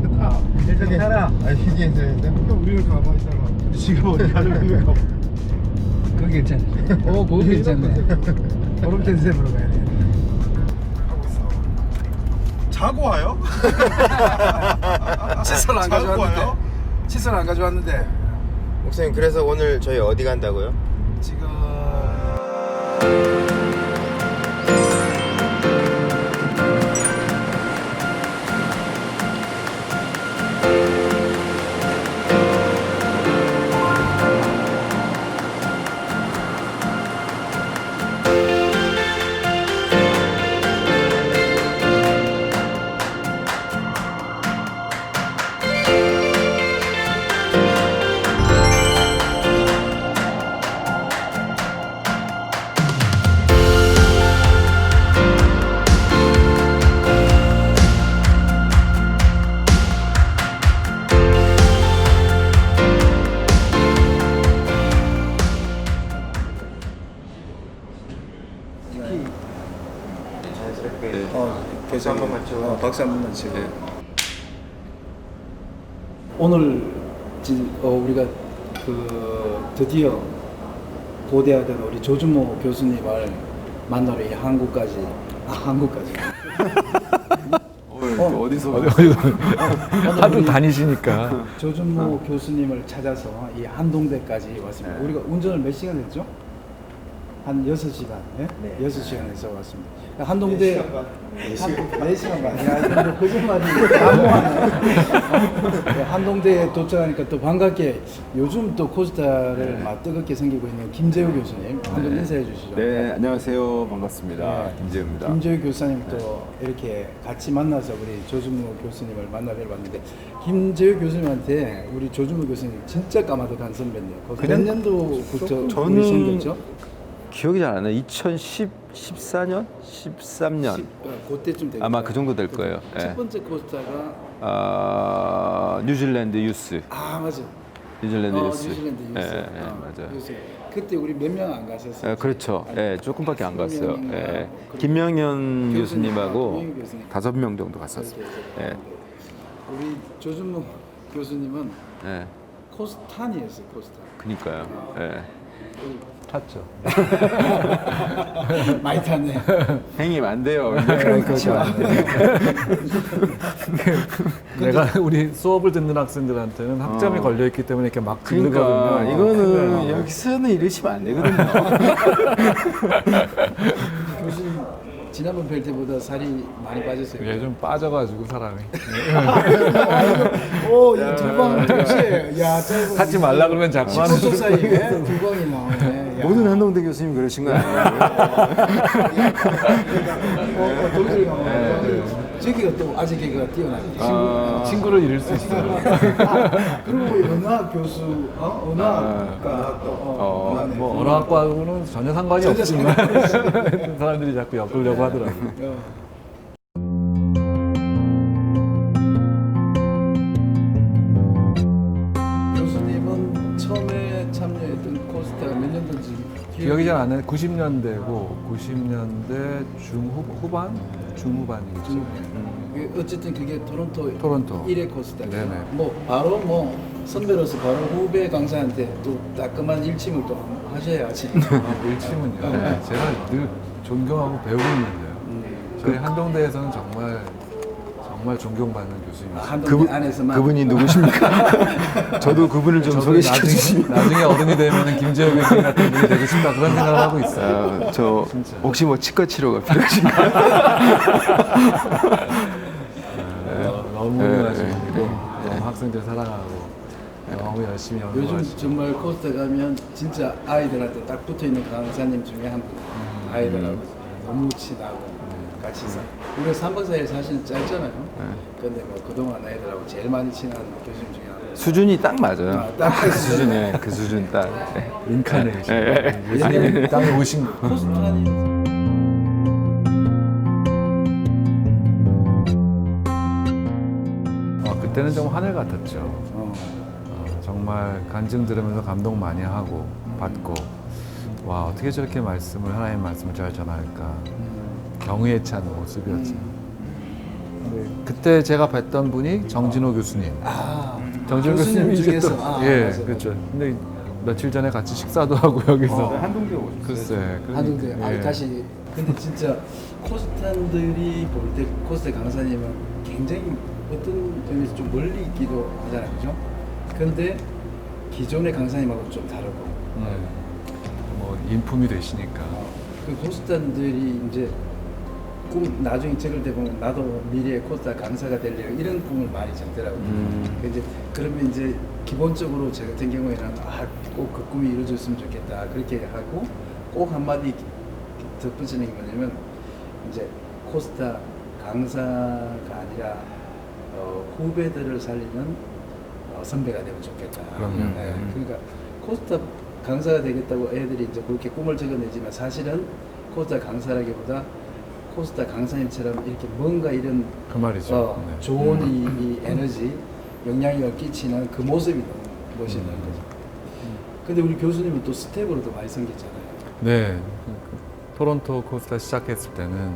괜찮아. 휴게소에서 우리는 가만히 있다가 지금 어디 가는 거야? 그거 괜찮아. 그거 괜찮네. 그런 컨셉으로 가야 돼. 하고 있어. 자고 와요? 칫솔 안 자고 가져왔는데. 와요? 칫솔 안 가져왔는데 목사님, 그래서 오늘 저희 어디 간다고요? 지금 자연스럽게 박수 한 번만 치고. 박수 한 번만 치고. 오늘 우리가 드디어 고대하던 우리 조준모 교수님을 만나러 이 한국까지. 어디서 하도 다니시니까. 조준모 교수님을 찾아서 이 한동대까지 왔습니다. 우리가 운전을 몇 시간 했죠? 한 6시간, 예? 네. 6시간에서 왔습니다. 한동대 4시간 반. 야, 이거 뭐 거짓말이 너무하네. 한동대에 도착하니까 또 반갑게 요즘 또 코스타를 막 뜨겁게 생기고 있는 김재우 교수님 한번 인사해 주시죠. 네, 안녕하세요. 반갑습니다. 네. 김재우입니다. 김재우 교수님 또 이렇게 같이 만나서 우리 조준모 교수님을 만나뵈러 왔는데 김재우 교수님한테 우리 조준모 교수님 진짜 까마득한 선배인데요. 몇 년도부터 저는 생겼죠? 기억이 잘 안 나요. 2014년? 13년? 그때쯤 되겠다. 아마 그 정도 될 거예요. 첫 예. 번째 코스타가 뉴질랜드 유스. 맞아. 뉴질랜드 유스. 뉴질랜드 유스. 맞아요. 유스. 그때 우리 몇 명 안 갔었어요. 그렇죠. 조금밖에 안 갔어요. 명인가? 김명현 교수님하고 김명현 교수님. 5명 정도 갔었어요. 그렇게 우리 조준모 교수님은 예. 코스탄이었어요. 코스탄. 그니까요. 예. 탔죠. 많이 탔네. 행님 안 돼요. 그렇죠. 내가 우리 수업을 듣는 학생들한테는 학점이 걸려 있기 때문에 이렇게 막 그러니까 들르거든요. 이거는 여기서는 이러시면 안 되거든요. 교수님 지난번 뵐 때보다 살이 많이 빠졌어요. 예, 좀 빠져가지고 사람이 이 두방 동시에 야 짧은 하지 말라 그러면 자꾸 하는. 15초 사이에 두 방이 나오네. 야. 모든 한동대 교수님 그러신 거 아니에요? 동시에 나오네. 저기가 또 아직 개그가 뛰어나요. 친구를 잃을 수 있어요. 그리고 은하 교수, 은하가 또 뭐 언어학과하고는 전혀 상관이 전혀 없지만 사람들이 자꾸 엮으려고 하더라고요. 교수님은 처음에 참여했던 코스타가 몇 년도인지 기억이 잘 안 나요. 90년대고 90년대 중후반이겠죠. 어쨌든 그게 토론토. 1회 코스타. 네네. 뭐 바로 뭐 선배로서 바로 후배 강사한테 또 따끔한 일침을 또 하셔야지. 일침은요. 네, 제가 늘 존경하고 배우고 있는데요. 저희 한동대에서는 정말 존경받는 교수입니다. 한동대 안에서만 그분이 누구십니까? 저도 그분을 좀 저도 소개시켜 주시면. 나중에 어른이 되면 김재호 교수님 같은 분이 되고 싶다 그런 생각을 하고 있어요. 저 진짜. 혹시 뭐 치과 치료가 필요하신가요? 너무 훌륭하신 분이고 너무 학생들 사랑하고 너무 열심히 요즘 연구하시고 정말 코스타 가면 진짜 아이들한테 딱 붙어 있는 강사님 중에 한 분. 아이들하고 너무 친하고 같이 우리가 3박 4일 사실 짧잖아요. 근데 뭐 그동안 아이들하고 제일 많이 친한 교수님 중에 한 분. 수준이 딱 맞아요. 딱 그 수준이에요. 그 수준 딱. 네. 인카네이션 예수님 땅에 오신 거. 코스타니 그때는 좀 하늘 같았죠. 정말 간증 들으면서 감동 많이 하고 받고 와 어떻게 저렇게 하나님 말씀을 잘 전할까 경의에 찬 모습이었죠. 그때 제가 뵀던 분이 정진호 교수님. 아, 정진호 교수님이 이제 중에서 또 아, 맞아. 그렇죠. 근데 며칠 전에 같이 식사도 하고 여기서 한동대 오셨어요. 글쎄. 한동대 예. 다시 근데 진짜 코스탄들이 볼 때 코스타 강사님은 굉장히 어떤 점에서 좀 멀리 있기도 하잖아요, 그죠? 근데 기존의 강사님하고는 좀 다르고 뭐 인품이 되시니까. 그 코스탄들이 이제 꿈 나중에 책을 때 보면 나도 미래의 코스타 강사가 되려 이런 꿈을 많이 잡더라고요. 이제 그러면 이제 기본적으로 제 같은 경우에는 꼭 그 꿈이 이루어졌으면 좋겠다 그렇게 하고 꼭 한마디 덧붙이는 게 뭐냐면 이제 코스타 강사가 아니라 후배들을 살리는 선배가 되면 좋겠다. 그럼요. 네, 그러니까 코스타 강사가 되겠다고 애들이 이제 그렇게 꿈을 적어내지만 사실은 코스타 강사라기보다 코스타 강사님처럼 이렇게 뭔가 이런 그 말이죠. 네. 좋은 이 에너지, 영향력을 끼치는 그 모습이 너무 멋있는 거죠. 근데 우리 교수님은 또 스텝으로도 많이 섬겼잖아요. 네. 토론토 코스타 시작했을 때는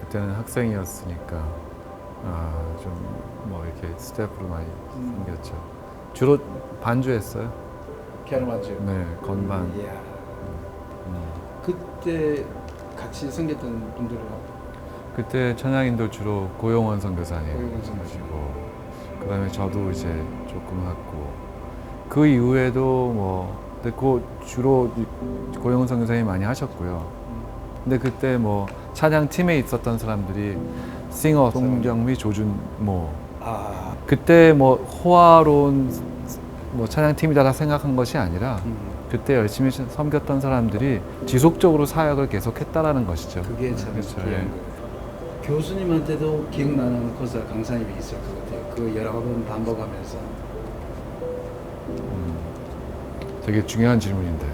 그때는 학생이었으니까 좀 뭐 이렇게 스텝으로 많이 섬겼죠. 주로 반주했어요. 피아노 반주. 네, 건반. 이야. 그때 같이 섬겼던 분들은 그때 찬양인도 주로 고용원 선교사님 고용원 선교사님. 하시고 그다음에 저도 이제 조금 했고 그 이후에도 뭐 근데 그 주로 고용원 선교사님이 많이 하셨고요. 근데 그때 뭐 찬양 팀에 있었던 사람들이 싱어 송정미 조준모 그때 뭐 호화로운 뭐 찬양 팀이다 생각한 것이 아니라 그때 열심히 섬겼던 사람들이 지속적으로 사역을 계속했다라는 것이죠. 그게 참 그렇죠. 귀한 거예요. 교수님한테도 기억나는 코스타 강사님이 있을 것 같아요. 그 여러 번 반복하면서. 되게 중요한 질문인데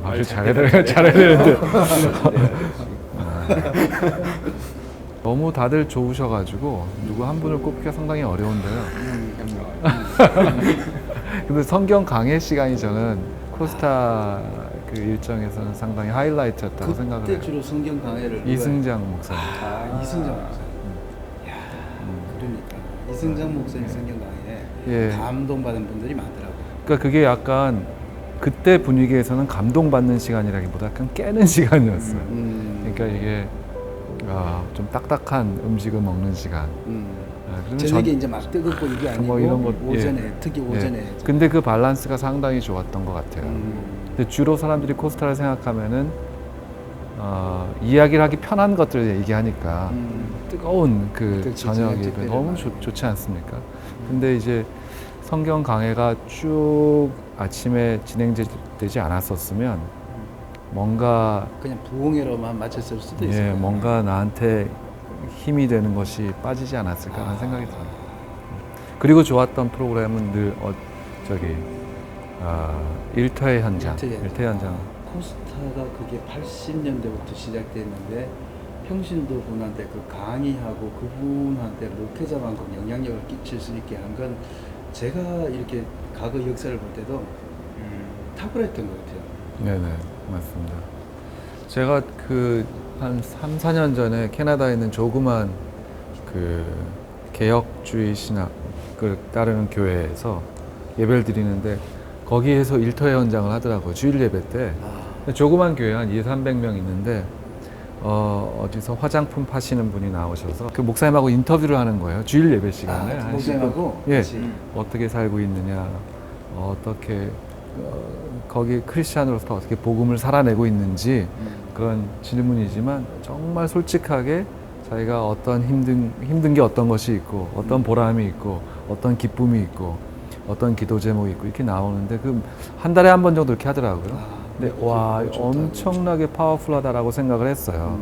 말을 잘 잘해야 되는데 너무 다들 좋으셔가지고 누구 한 분을 꼽기가 상당히 어려운데요. 근데 성경 강해 시간이 저는 코스타 그 일정에서는 상당히 하이라이트였다고 생각을 그때 해요. 주로 성경 강해를 이승장 목사님. 이승장 목사님. 야, 그러니까 이승장 목사님 성경 강해에 예. 감동받은 분들이 많더라고요. 그러니까 그게 약간 그때 분위기에서는 감동받는 시간이라기보다 약간 깨는 시간이었어요. 그러니까 이게 좀 딱딱한 음식을 먹는 시간. 그러면 저녁에 이제 막 뜨겁고 이게 아니고 뭐 이런 것, 오전에 예. 특히 예. 오전에 근데 그 밸런스가 상당히 좋았던 것 같아요. 근데 주로 사람들이 코스타를 생각하면은 이야기를 하기 편한 것들을 얘기하니까 뜨거운 그 그렇지, 저녁이 저녁 너무 좋지 않습니까? 근데 이제 성경 강해가 쭉 아침에 진행되지 않았었으면 뭔가 그냥 부흥회로만 마쳤을 수도 있어요. 뭔가 나한테 힘이 되는 것이 빠지지 않았을까 하는 생각이 들어요. 그리고 좋았던 프로그램은 늘 일터의 현장. 일터의 현장. 코스타가 그게 80년대부터 시작됐는데 평신도 분한테 그 강의하고 그분한테 목회자만큼 영향력을 끼칠 수 있게 한 건 제가 이렇게 과거 역사를 볼 때도 탁월했던 것 같아요. 네네, 맞습니다. 제가 한 3, 4년 전에 캐나다에 있는 조그만 그 개혁주의 신학을 따르는 교회에서 예배를 드리는데 거기에서 일터의 현장을 하더라고요. 주일 예배 때. 조그만 교회 한 200~300명 있는데 어디서 화장품 파시는 분이 나오셔서 그 목사님하고 인터뷰를 하는 거예요. 주일 예배 시간에. 한 목사님하고 10분. 예. 같이. 어떻게 살고 있느냐, 어떻게 거기 크리스찬으로서 어떻게 복음을 살아내고 있는지 그런 질문이지만 정말 솔직하게 자기가 어떤 힘든 게 어떤 것이 있고 어떤 보람이 있고 어떤 기쁨이 있고 어떤 기도 제목이 있고 이렇게 나오는데 그 한 달에 한 번 정도 이렇게 하더라고요. 근데 와 엄청나게 파워풀하다라고 생각을 했어요.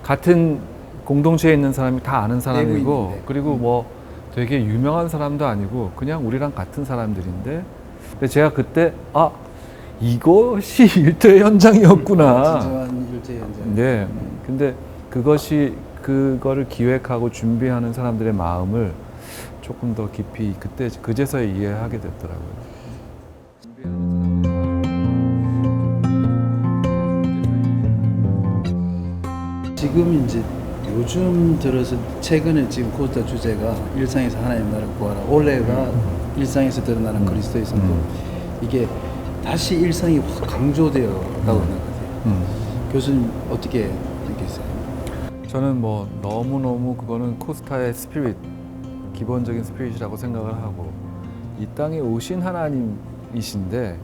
같은 공동체에 있는 사람이 다 아는 사람이고 내부인인데. 그리고 뭐 되게 유명한 사람도 아니고 그냥 우리랑 같은 사람들인데 근데 제가 그때 이것이 일터의 현장이었구나. 진정한 일제 현장. 네. 근데 그거를 기획하고 준비하는 사람들의 마음을 조금 더 깊이 그제서야 이해하게 됐더라고요. 지금 이제 요즘 들어서 최근에 지금 코스타 주제가 일상에서 하나님 나라를 구하라. 올해가 일상에서 드러나는 그리스도의 성도. 이게 다시 일상이 확 강조되어 가고 있는 것 같아요. 교수님 어떻게 느끼세요? 저는 뭐 너무너무 그거는 코스타의 스피릿, 기본적인 스피릿이라고 생각을 하고, 이 땅에 오신 하나님이신데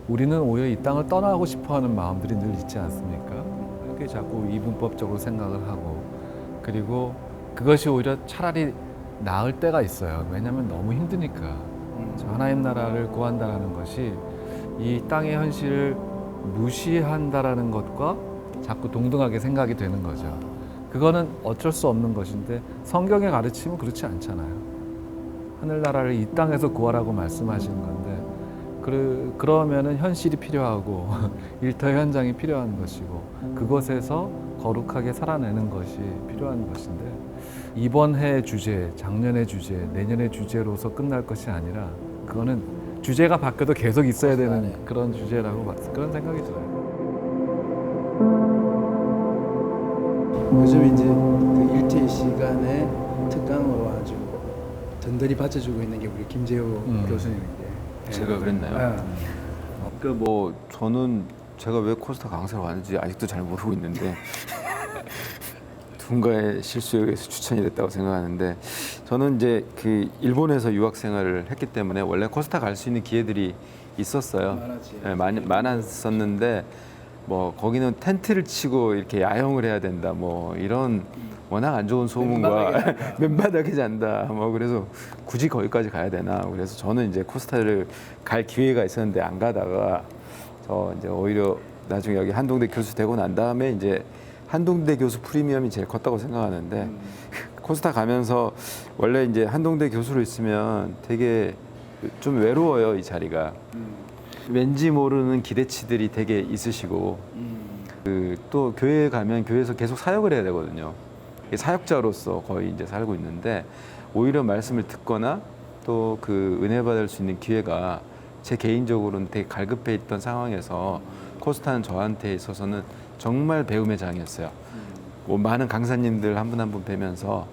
우리는 오히려 이 땅을 떠나고 싶어하는 마음들이 늘 있지 않습니까? 이렇게 자꾸 이분법적으로 생각을 하고, 그리고 그것이 오히려 차라리 나을 때가 있어요. 왜냐하면 너무 힘드니까. 저 하나님 나라를 구한다라는 것이 이 땅의 현실을 무시한다라는 것과 자꾸 동등하게 생각이 되는 거죠. 그거는 어쩔 수 없는 것인데 성경의 가르침은 그렇지 않잖아요. 하늘나라를 이 땅에서 구하라고 말씀하시는 건데, 그러면은 현실이 필요하고 일터 현장이 필요한 것이고, 그것에서 거룩하게 살아내는 것이 필요한 것인데, 이번 해의 주제, 작년의 주제, 내년의 주제로서 끝날 것이 아니라 그거는 주제가 바뀌어도 계속 있어야 되는 그런 주제라고 그런 생각이 들어요. 요즘 이제 그 일제 시간에 특강으로 아주 든든히 받쳐주고 있는 게 우리 김재호 교수님인데. 제가 그랬나요? 그러니까 뭐 저는 제가 왜 코스타 강사로 왔는지 아직도 잘 모르고 있는데 누군가의 실수에 의해서 추천이 됐다고 생각하는데, 저는 이제 그 일본에서 유학 생활을 했기 때문에 원래 코스타 갈 수 있는 기회들이 있었어요. 많았지. 네, 많았었는데 뭐 거기는 텐트를 치고 이렇게 야영을 해야 된다, 뭐 이런 워낙 안 좋은 소문과 맨바닥에 잔다, 뭐 그래서 굳이 거기까지 가야 되나. 그래서 저는 이제 코스타를 갈 기회가 있었는데 안 가다가 저 이제 오히려 나중에 여기 한동대 교수 되고 난 다음에 이제 한동대 교수 프리미엄이 제일 컸다고 생각하는데, 코스타 가면서 원래 이제 한동대 교수로 있으면 되게 좀 외로워요, 이 자리가. 왠지 모르는 기대치들이 되게 있으시고, 또 교회에 가면 교회에서 계속 사역을 해야 되거든요. 사역자로서 거의 이제 살고 있는데, 오히려 말씀을 듣거나 또 그 은혜 받을 수 있는 기회가 제 개인적으로는 되게 갈급해 있던 상황에서 코스타는 저한테 있어서는 정말 배움의 장이었어요. 뭐 많은 강사님들 한 분 한 분 뵈면서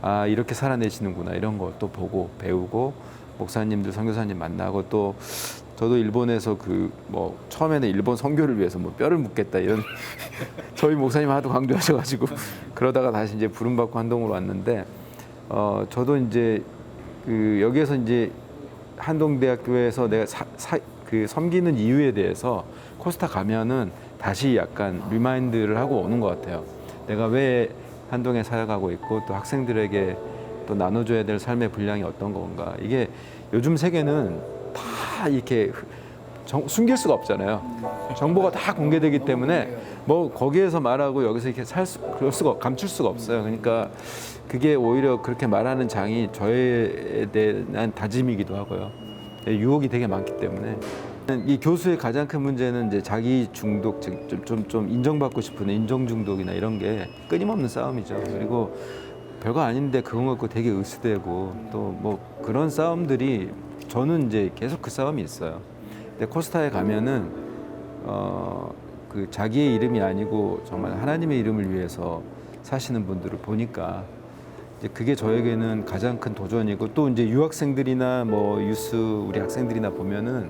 아, 이렇게 살아내시는구나 이런 것도 보고 배우고, 목사님들 선교사님 만나고, 또 저도 일본에서 그 뭐 처음에는 일본 선교를 위해서 뭐 뼈를 묻겠다 이런 저희 목사님 하도 강조하셔가지고 그러다가 다시 이제 부름받고 한동으로 왔는데, 저도 이제 그 여기에서 이제 한동대학교에서 내가 그 섬기는 이유에 대해서 코스타 가면은 다시 약간 리마인드를 하고 오는 것 같아요. 내가 왜 한동에 살아가고 있고 또 학생들에게 또 나눠줘야 될 삶의 분량이 어떤 건가. 이게 요즘 세계는 다 이렇게 숨길 수가 없잖아요. 정보가 다 공개되기 때문에 뭐 거기에서 말하고 여기서 이렇게 감출 수가 없어요. 그러니까 그게 오히려 그렇게 말하는 장이 저에 대한 다짐이기도 하고요. 유혹이 되게 많기 때문에. 이 교수의 가장 큰 문제는 이제 자기 중독, 좀 인정받고 싶은 인정 중독이나 이런 게 끊임없는 싸움이죠. 그리고 별거 아닌데 그거 갖고 되게 으스대고 또 뭐 그런 싸움들이, 저는 이제 계속 그 싸움이 있어요. 근데 코스타에 가면은 그 자기의 이름이 아니고 정말 하나님의 이름을 위해서 사시는 분들을 보니까 이제 그게 저에게는 가장 큰 도전이고, 또 이제 유학생들이나 뭐 유스 우리 학생들이나 보면은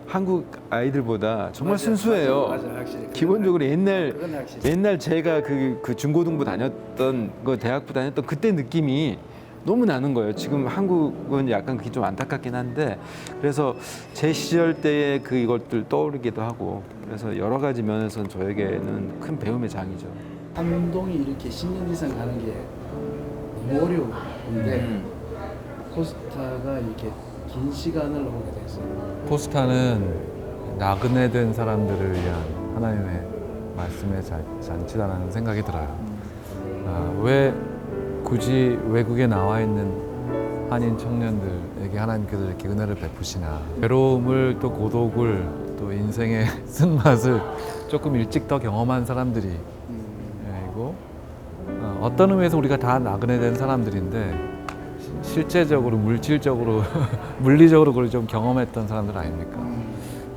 한국 아이들보다 정말 순수해요. 맞아, 확실히. 기본적으로 그건 확실히. 옛날 제가 그 중고등부 다녔던 거 대학부 다녔던 그때 느낌이 너무 나는 거예요. 지금 한국은 약간 그게 좀 안타깝긴 한데, 그래서 제 시절 때의 그 이것들 떠오르기도 하고, 그래서 여러 가지 면에서는 저에게는 큰 배움의 장이죠. 한동이 이렇게 10년 이상 가는 게 너무 어려운데 코스타가 이렇게 긴 시간을 오게 됐어요. 코스타는 나그네된 사람들을 위한 하나님의 말씀의 잔치다라는 생각이 들어요. 왜 굳이 외국에 나와 있는 한인 청년들에게 하나님께서 이렇게 은혜를 베푸시나. 외로움을 또 고독을 또 인생의 쓴맛을 조금 일찍 더 경험한 사람들이 이고, 어떤 의미에서 우리가 다 나그네된 사람들인데 실제적으로 물질적으로 물리적으로 그걸 좀 경험했던 사람들 아닙니까?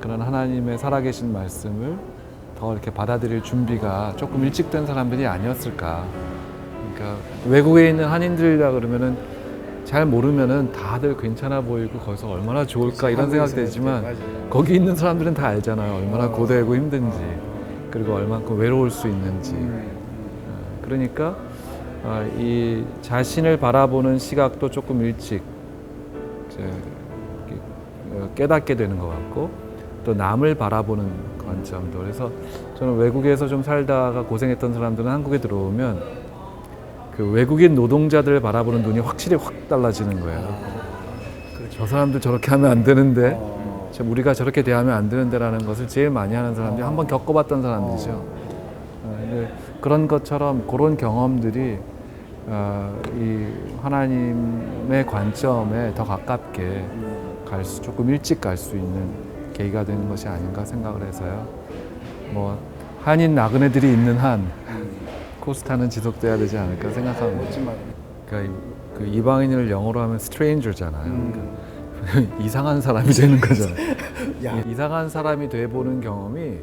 그런 하나님의 살아계신 말씀을 더 이렇게 받아들일 준비가 조금 일찍 된 사람들이 아니었을까, 그러니까 외국에 있는 한인들이라 그러면은 잘 모르면은 다들 괜찮아 보이고 거기서 얼마나 좋을까 이런 생각 되지만 거기 있는 사람들은 다 알잖아요. 얼마나 고되고 힘든지 그리고 얼마큼 외로울 수 있는지. 그러니까 이 자신을 바라보는 시각도 조금 일찍 깨닫게 되는 것 같고 또 남을 바라보는 관점도. 그래서 저는 외국에서 좀 살다가 고생했던 사람들은 한국에 들어오면 그 외국인 노동자들을 바라보는 눈이 확실히 확 달라지는 거예요. 저 사람들 저렇게 하면 안 되는데 참 우리가 저렇게 대하면 안 되는데라는 것을 제일 많이 하는 사람들이 한번 겪어봤던 사람들이죠. 근데 그런 것처럼 그런 경험들이 이 하나님의 관점에 더 가깝게 조금 일찍 갈 수 있는 계기가 되는 것이 아닌가 생각을 해서요. 뭐 한인 나그네들이 있는 한 코스타는 지속돼야 되지 않을까 생각합니다. 그러니까 그 이방인을 영어로 하면 stranger잖아요. 그러니까 이상한 사람이 되는 거잖아요. 이상한 사람이 돼보는 경험이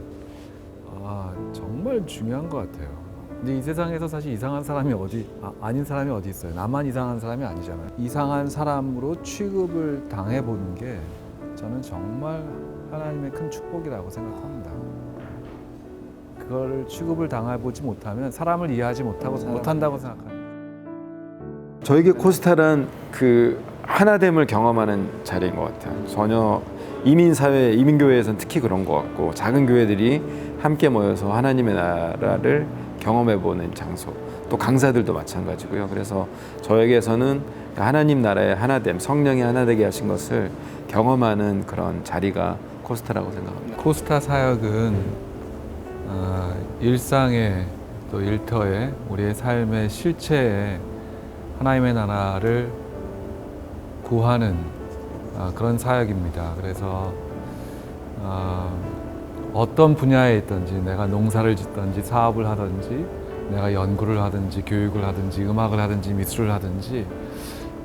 정말 중요한 것 같아요. 근데 이 세상에서 사실 이상한 사람이 아닌 사람이 어디 있어요? 나만 이상한 사람이 아니잖아요. 이상한 사람으로 취급을 당해보는 게 저는 정말 하나님의 큰 축복이라고 생각합니다. 그걸 취급을 당해보지 못하면 사람을 이해하지 못한다고 생각합니다. 저에게 코스타란 그 하나됨을 경험하는 자리인 것 같아요. 전혀 이민사회, 이민교회에서는 특히 그런 것 같고 작은 교회들이 함께 모여서 하나님의 나라를 경험해보는 장소, 또 강사들도 마찬가지고요. 그래서 저에게서는 하나님 나라의 하나됨, 성령이 하나되게 하신 것을 경험하는 그런 자리가 코스타라고 생각합니다. 코스타 사역은 일상의 또 일터에 우리의 삶의 실체에 하나님의 나라를 구하는 그런 사역입니다. 그래서 어떤 분야에 있든지 내가 농사를 짓든지 사업을 하든지 내가 연구를 하든지 교육을 하든지 음악을 하든지 미술을 하든지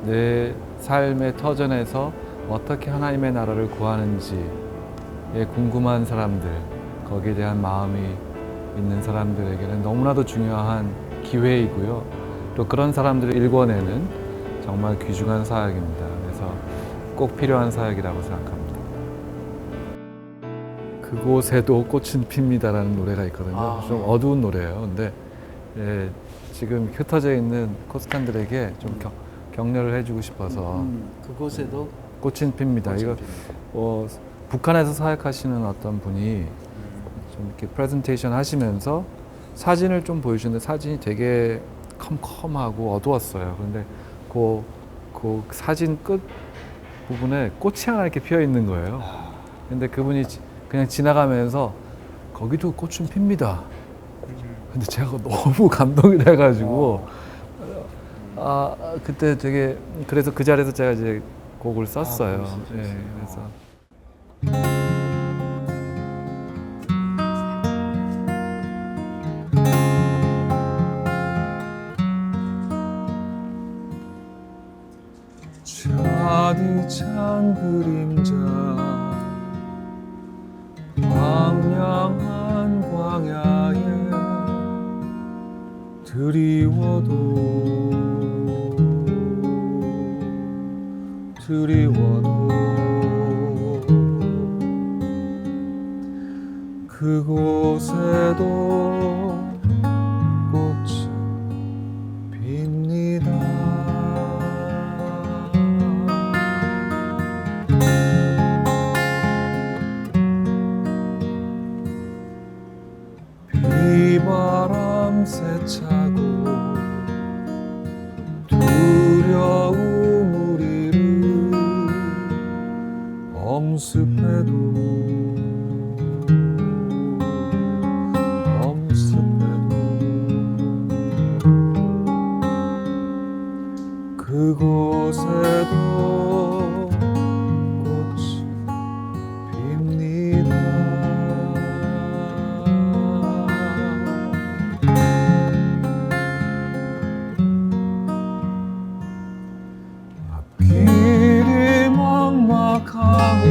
내 삶의 터전에서 어떻게 하나님의 나라를 구하는지에 궁금한 사람들, 거기에 대한 마음이 있는 사람들에게는 너무나도 중요한 기회이고요. 또 그런 사람들을 일궈내는 정말 귀중한 사역입니다. 그래서 꼭 필요한 사역이라고 생각합니다. 그곳에도 꽃은 핍니다라는 노래가 있거든요. 좀 어두운 노래예요. 근데 지금 흩어져 있는 코스탄들에게 좀 격려를 해주고 싶어서 그곳에도 꽃은 핍니다. 이거 북한에서 사역하시는 어떤 분이 좀 이렇게 프레젠테이션 하시면서 사진을 좀 보여주는데 사진이 되게 컴컴하고 어두웠어요. 그런데 그 사진 끝 부분에 꽃이 하나 이렇게 피어 있는 거예요. 근데 그분이 그냥 지나가면서 거기도 꽃은 핍니다. 근데 제가 너무 감동이 돼가지고 그때 되게 그래서 그 자리에서 제가 이제 곡을 썼어요. 그래서. 찬 그림자 황량한 광야에 드리워도 그곳에도 꽃은 핍니다. 비바람 세차고 두려움 우리를 엄습해도 그곳에도 꽃이 핍니다. 앞길이 막막하고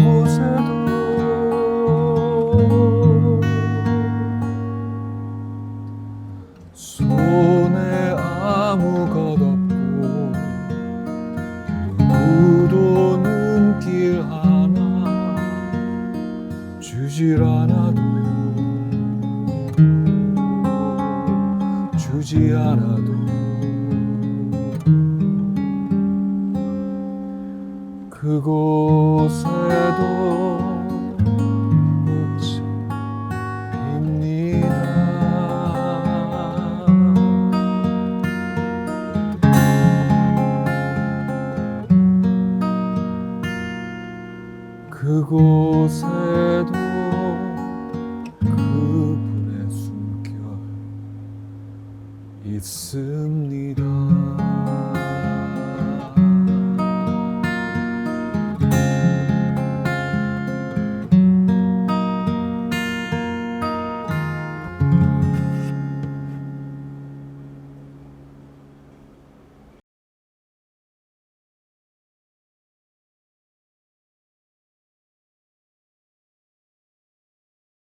그곳에도 손에 아무것 없고 누구도 눈길 하나 주질 않아도 주지 않아도 그곳에도 꽃이 핍니다. 그곳에도 그분의 숨결 있습니다.